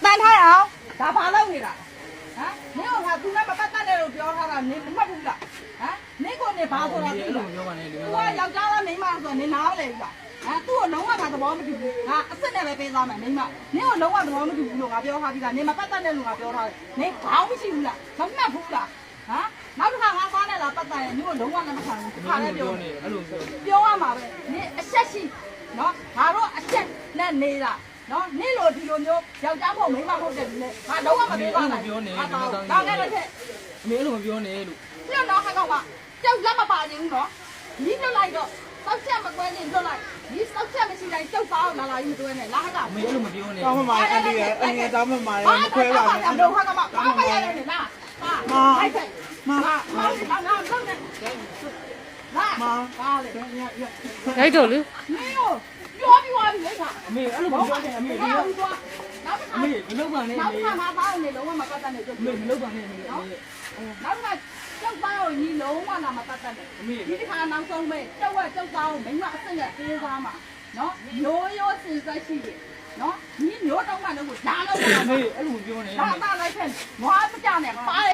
တန်ထားအောင်ဒါဘာလုပ်နေတာဟမ်နင်းကသူနဲ့မပတ်သက်တဲ့လို့ပြောထားတာနင်းမမှတ်ဘူးလားဟမ်နင်းကိုနေဘာဆိုတာသိလားသူကယောက်ျားလားမိန်းမဆိုတော့နင်းနားမလဲဘူးလားသူ့ကိုလုံးဝငါသဘောမတူဘူးငါအစ်စ်နဲ့ပဲပေးသားမယ်မိန်းမနင်းကိုလုံးဝသဘောမတူဘူးလို့ငါပြောထားပြီးသားနင်းမပတ်သက်တဲ့လူငါပြောထားတယ်နင်းခေါင်းမရှိဘူးလားမမှတ်ဘူးလားဟမ်နောက်တစ်ခါငါသားနဲ့လာပတ်သက်ရင်နင်းကိုလုံးဝလက်မခံဘူးခါလည်းပြောနေအဲ့လိုပြောရမှာပဲနင်းအဆက်ရှိနော်ငါတို့အဆက်နဲ့နေတာနော်နင့်လိုဒီလိုမျိုးယောက်ျားဖို့မိန်းမဖို့တဲ့လူနဲ့ငါလုံးဝမပြောပါနဲ့ပြောနေဒါနဲ့တော့ချက်အမေအဲ့လိုမပြောနဲ့လို့ပြတော့ဟဲ့ကောင်ကကြောက်လက်မပါခြင်းဘူးနော်ဒီလွတ်လိုက်တော့တောက်ချက်မကွဲရင်လွတ်လိုက်ဒီတောက်ချက်မရှိတိုင်းကြောက်ပါအောင်လာလာကြီးမတွဲနဲ့လာဟဲ့ကောင်အမေအဲ့လိုမပြောနဲ့တောင်းမမာအန်ဒီရဲ့အန်ဒီတောင်းမမာရဲ့မခွဲပါနဲ့အတော့ဟဲ့ကောင်ဘာမရလဲလားမာလုံးနဲ့မာပါလေရိုက်တော့လေမင်းတို့ပြောပြီးသွားပြီလေခါအမေအဲ့လိုမပြောနဲ့အမေဒီလိုနောက်တစ်ခါအမေမလုပ်ပါနဲ့နောက်တစ်ခါငါသားနေလုံးဝမပတ်သက်နဲ့ကြည့်အမေမလုပ်ပါနဲ့အမေနော်နောက်တစ်ခါကျောက်သားကိုညီလုံးဝလာမပတ်သက်နဲ့ဒီတစ်ခါနောက်ဆုံးပဲကျောက်ကကျောက်သားကိုမိမအစ်စ်နဲ့ပေးသွားမှာနော်ရိုးရိုးစင်ဆက်ရှိတယ်နော်ဒီမျိုးတော့မှလည်းကိုဒါတော့အမေအဲ့လိုမပြောနဲ့ဒါသားလိုက်ဖက်မွားမကြနဲ့ပါ